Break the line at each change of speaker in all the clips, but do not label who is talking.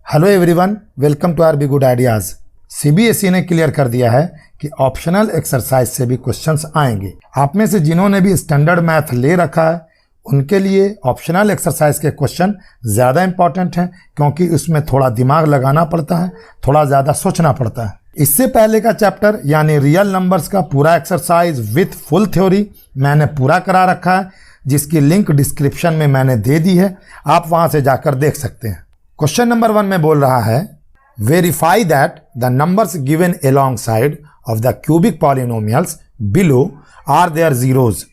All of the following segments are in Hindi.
Hello everyone, welcome to RB good ideas. CBSE ने क्लियर कर दिया है कि ऑप्शनल एक्सरसाइज से भी क्वेश्चंस आएंगे। आप में से जिन्होंने भी स्टैंडर्ड मैथ ले रखा है उनके लिए ऑप्शनल एक्सरसाइज के क्वेश्चन ज़्यादा इंपॉर्टेंट हैं, क्योंकि उसमें थोड़ा दिमाग लगाना पड़ता है, थोड़ा ज़्यादा सोचना पड़ता है। इससे पहले का चैप्टर यानी रियल नंबर्स का पूरा एक्सरसाइज विथ फुल थ्योरी मैंने पूरा करा रखा है, जिसकी लिंक डिस्क्रिप्शन में मैंने दे दी है, आप वहाँ से जाकर देख सकते हैं। क्वेश्चन नंबर 1 में बोल रहा है, verify that the numbers given alongside of the cubic polynomials below are their zeros.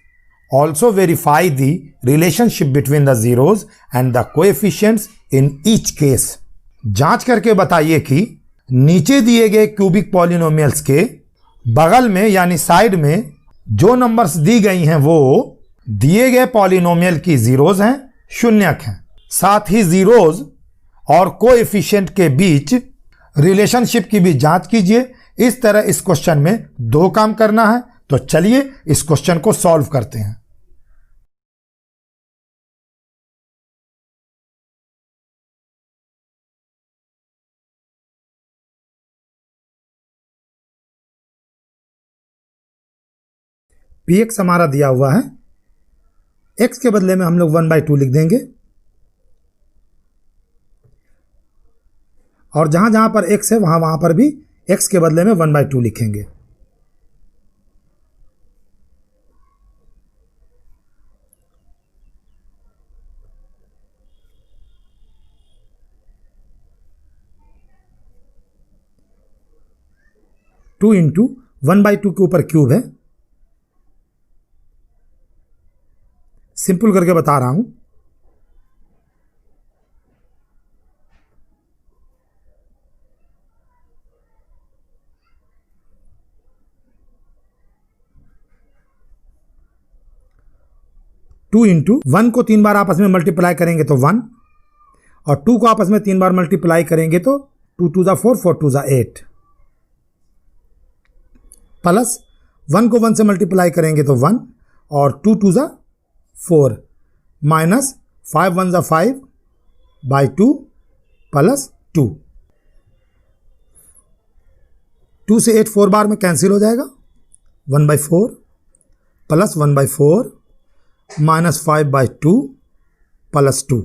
Also verify the relationship between the zeros and the coefficients in each case. जांच करके बताइए कि नीचे दिए गए क्यूबिक पॉलिनोमियल्स के बगल में यानी साइड में जो नंबर्स दी गई हैं वो दिए गए पॉलिनोमियल की जीरोज हैं, शून्यक हैं। साथ ही जीरोज और कोएफिशिएंट के बीच रिलेशनशिप की भी जांच कीजिए। इस तरह इस क्वेश्चन में 2 काम करना है, तो चलिए इस क्वेश्चन को सॉल्व करते हैं। px हमारा दिया हुआ है, x के बदले में हम लोग 1/2 लिख देंगे, और जहां जहां पर x है वहां पर भी x के बदले में 1/2 लिखेंगे। टू इंटू 1/2 के ऊपर क्यूब है, सिंपल करके बता रहा हूं। टू इंटू 1 को 3 बार आपस में मल्टीप्लाई करेंगे तो 1, और 2 को आपस में 3 बार मल्टीप्लाई करेंगे तो 2 2 ज़ा 4, 4 2 ज़ा 8, प्लस 1 को 1 से मल्टीप्लाई करेंगे तो 1, और 2 2 ज़ा 4, माइनस 5 1 ज़ा 5/2 प्लस 2। 2 से 8 4 बार में कैंसिल हो जाएगा, 1/4 प्लस 1/4 माइनस 5/2 प्लस 2।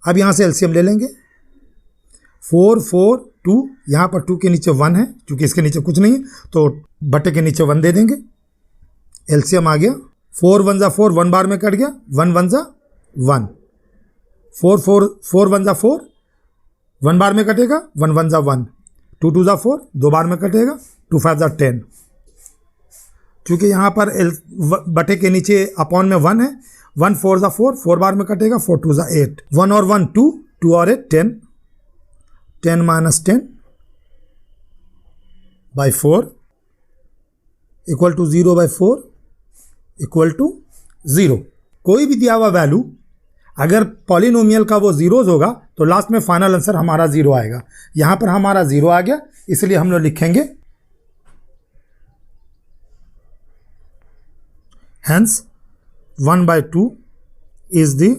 अब यहां से एलसीएम ले लेंगे, 4 4 2, यहां पर 2 के नीचे 1 है, क्योंकि इसके नीचे कुछ नहीं है तो बटे के नीचे 1 दे देंगे। एलसीएम आ गया, 4 1 ज़ा 4, 1 बार में कट गया, 1 1 ज़ा 1, 4 1 ज़ा 4, 1 बार में कटेगा, 1 1 ज़ा 1, 2 2 ज़ा 4, 2 बार में कटेगा, 2 5 ज़ा 10। क्योंकि यहाँ पर बटे के नीचे अपॉन में 1 है, 1 4 ज़ा 4, 4 बार में कटेगा, 4 2 ज़ा 8, 1 और 1 2, 2 और 8 10, 10 minus 10/4 equal to 0/4 equal to 0। कोई भी दिया हुआ वैल्यू अगर पॉलिनोमियल का वो जीरोज होगा तो लास्ट में फाइनल आंसर हमारा 0 आएगा। यहाँ पर हमारा 0 आ गया, इसलिए हम लोग लिखेंगे hence 1/2 is the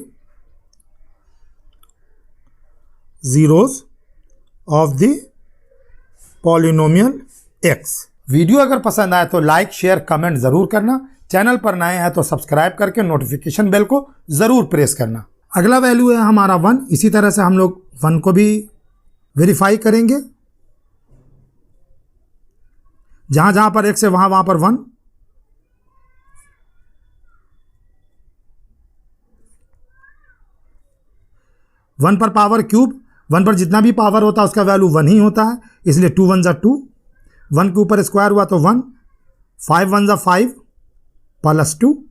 zeros of the polynomial x। Video अगर पसंद आए तो लाइक शेयर कमेंट जरूर करना, चैनल पर नए हैं तो सब्सक्राइब करके नोटिफिकेशन बेल को जरूर प्रेस करना। अगला वैल्यू है हमारा 1, इसी तरह से हम लोग 1 को भी वेरीफाई करेंगे, जहां जहां पर x है वहां पर 1, वन पर पावर क्यूब, 1 पर जितना भी पावर होता है उसका वैल्यू 1 ही होता है, इसलिए 2 1 ज़ा 2, 1 के ऊपर स्क्वायर हुआ तो 1, 5 1 ज़ा 5 प्लस 2,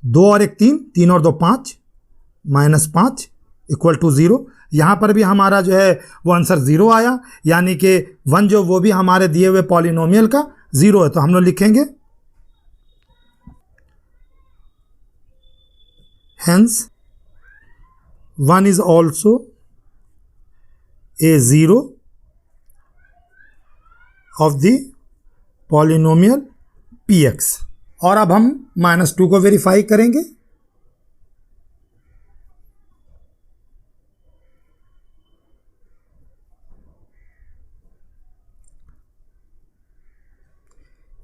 2 और 1 3, 3 और 2 5, माइनस 5 इक्वल टू 0। यहाँ पर भी हमारा जो है वो आंसर 0 आया, यानी कि 1 जो वो भी हमारे दिए हुए पॉलिनोमियल का 0 है, तो हम लोग लिखेंगे hence 1 is also a zero of the polynomial px। और अब हम -2 को वेरीफाई करेंगे,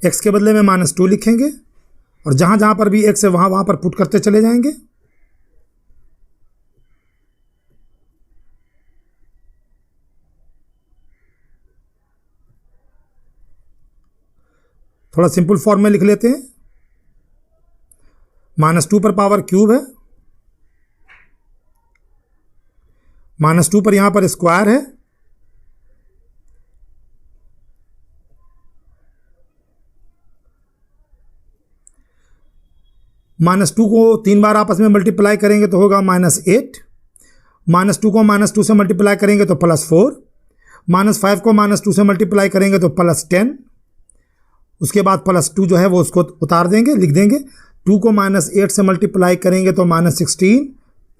x के बदले में -2 लिखेंगे और जहाँ जहाँ पर भी x है वहाँ वहाँ पर पुट करते चले जाएंगे। थोड़ा सिंपल फॉर्म में लिख लेते हैं। -2 पर पावर क्यूब है, -2 पर यहां पर स्क्वायर है, -2 को 3 बार आपस में मल्टीप्लाई करेंगे तो होगा -8, -2 को -2 से मल्टीप्लाई करेंगे तो +4, -5 को -2 से मल्टीप्लाई करेंगे तो +10, उसके बाद +2 जो है वो उसको उतार देंगे, लिख देंगे। 2 को -8 से मल्टीप्लाई करेंगे तो -16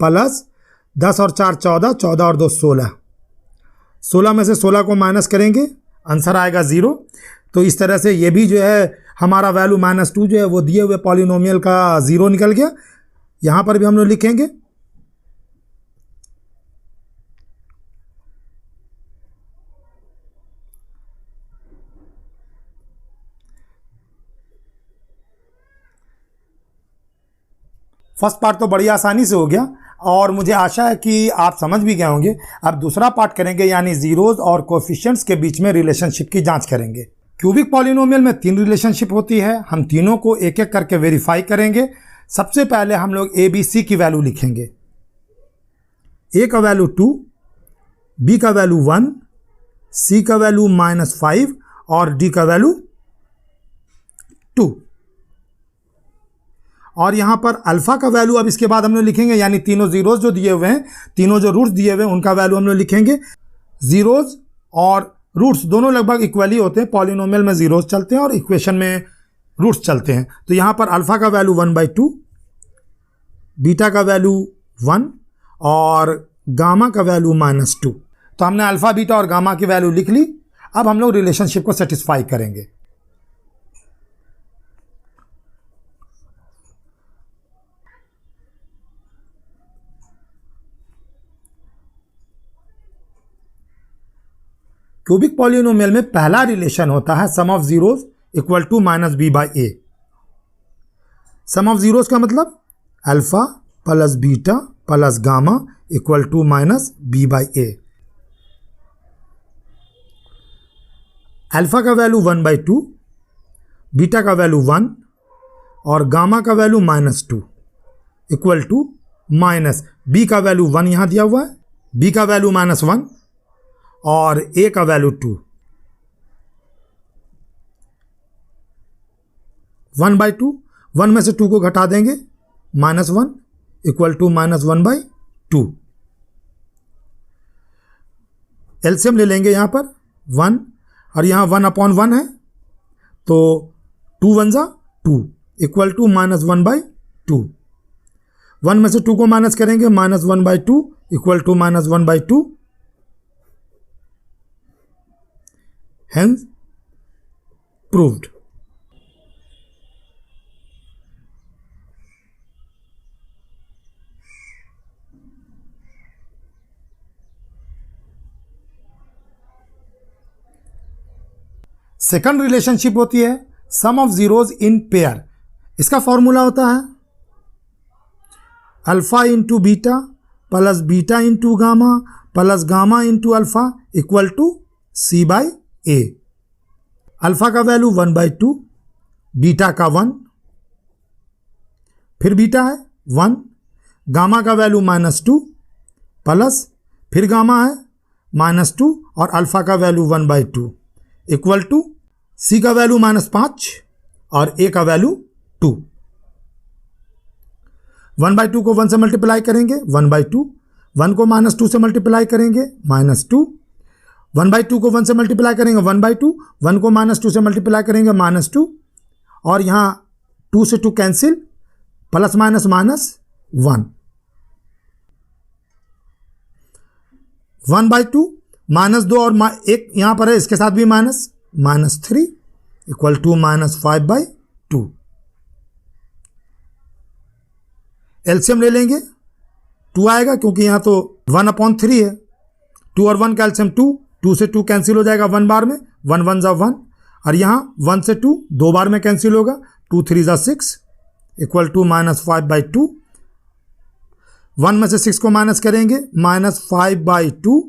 प्लस 10 और 4 14, 14 और 2 16, 16 में से 16 को माइनस करेंगे, आंसर आएगा 0। तो इस तरह से ये भी जो है हमारा वैल्यू -2 जो है वो दिए हुए पॉलिनोमियल का 0 निकल गया। यहाँ पर भी हम लोग लिखेंगे फर्स्ट पार्ट तो बड़ी आसानी से हो गया और मुझे आशा है कि आप समझ भी गए होंगे। अब दूसरा पार्ट करेंगे यानी जीरोज और कोफिशिएंट्स के बीच में रिलेशनशिप की जांच करेंगे। क्यूबिक पॉलिनोमियल में 3 रिलेशनशिप होती है, हम तीनों को एक एक करके वेरीफाई करेंगे। सबसे पहले हम लोग ए बी सी की वैल्यू लिखेंगे। ए का वैल्यू 2, बी का वैल्यू 1, सी का वैल्यू -5 और डी का वैल्यू 2। और यहां पर अल्फा का वैल्यू अब इसके बाद हम लोग लिखेंगे, यानी तीनों जीरोज जो दिए हुए हैं, तीनों जो रूट्स दिए हुए हैं उनका वैल्यू हम लोग लिखेंगे। जीरोज और रूट्स दोनों लगभग इक्वली होते हैं, पॉलिनोमियल में जीरोज चलते हैं और इक्वेशन में रूट्स चलते हैं। तो यहां पर अल्फा का वैल्यू 1/2, बीटा का वैल्यू 1 और गामा का वैल्यू -2। तो हमने अल्फा बीटा और गामा की वैल्यू लिख ली। अब हम लोग रिलेशनशिप को सेटिस्फाई करेंगे। क्यूबिक पॉलिनोमियल में पहला रिलेशन होता है sum of zeros equal to -b/a। Sum of zeros का मतलब alpha plus beta plus gamma equal to -b/a। Alpha का वैल्यू 1/2, बीटा का वैल्यू 1 और गामा का वैल्यू -2 इक्वल टू बी का वैल्यू 1 यहां दिया हुआ है, बी का वैल्यू -1 और ए का वैल्यू 2। 1/2, 1 में से 2 को घटा देंगे, -1 इक्वल टू -1/2। एलसीएम ले लेंगे यहां पर 1 और यहां 1/1 है तो 2 1 जा 2 इक्वल टू -1/2। 1 में से 2 को माइनस करेंगे, -1/2 equal to -1/2। Hence proved। Second relationship होती है sum of zeros in pair. इसका फॉर्मूला होता है alpha into beta plus beta into gamma plus gamma into alpha equal to C/A। Alpha का वैल्यू 1/2, बीटा का 1, फिर बीटा है 1, गामा का वैल्यू -2 प्लस फिर गामा है -2 और अल्फा का वैल्यू 1/2 इक्वल टू सी का वैल्यू -5 और ए का वैल्यू 2। 1/2 को 1 से मल्टीप्लाई करेंगे 1/2, 1 को -2 से मल्टीप्लाई करेंगे -2, 1/2 को 1 से मल्टीप्लाई करेंगे 1/2, 1 को -2 से मल्टीप्लाई करेंगे -2 और यहाँ 2 से 2 कैंसिल, प्लस माइनस -1, 1/2 -2 और 1 यहाँ पर है, इसके साथ भी -3 इक्वल टू -5/2। एलसीएम ले लेंगे, 2 आएगा क्योंकि यहाँ तो 1/3 है, 2 और 1 का एलसीएम 2, 2 से 2 कैंसिल हो जाएगा 1 बार में, 1 1 जा 1 और यहाँ 1 से 2 2 बार में कैंसिल होगा, 2 3 ज़ा 6 इक्वल टू -5/2। 1 में से 6 को माइनस करेंगे, -5/2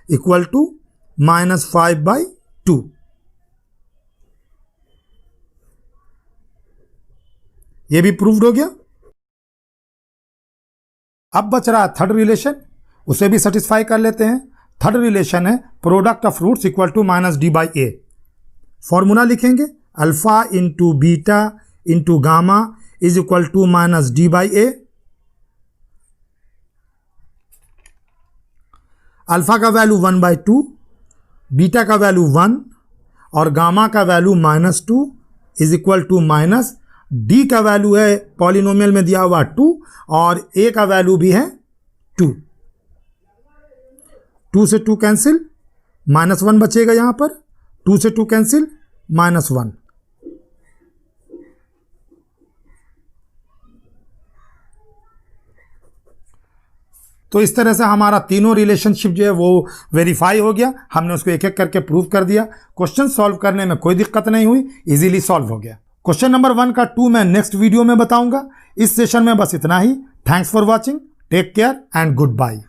इक्वल टू -5/2। ये भी प्रूव्ड हो गया। अब बच रहा है थर्ड रिलेशन, उसे भी सेटिस्फाई कर लेते हैं। थर्ड रिलेशन है product of roots equal to -d/a। Formula लिखेंगे, alpha into beta into gamma is equal to -d/a। Alpha का वैल्यू 1/2, बीटा का वैल्यू 1 और गामा का value -2 is equal to minus D का वैल्यू है पॉलिनोमियल में दिया हुआ 2 और ए का वैल्यू भी है 2। 2 से 2 कैंसिल, -1 बचेगा यहां पर, 2 से 2 कैंसिल, -1। तो इस तरह से हमारा तीनों रिलेशनशिप जो है वो वेरीफाई हो गया। हमने उसको एक एक करके प्रूव कर दिया। क्वेश्चन सॉल्व करने में कोई दिक्कत नहीं हुई, इजीली सॉल्व हो गया। क्वेश्चन नंबर 1 का 2 मैं नेक्स्ट वीडियो में बताऊंगा। इस सेशन में बस इतना ही। Thanks for watching, take care and good bye.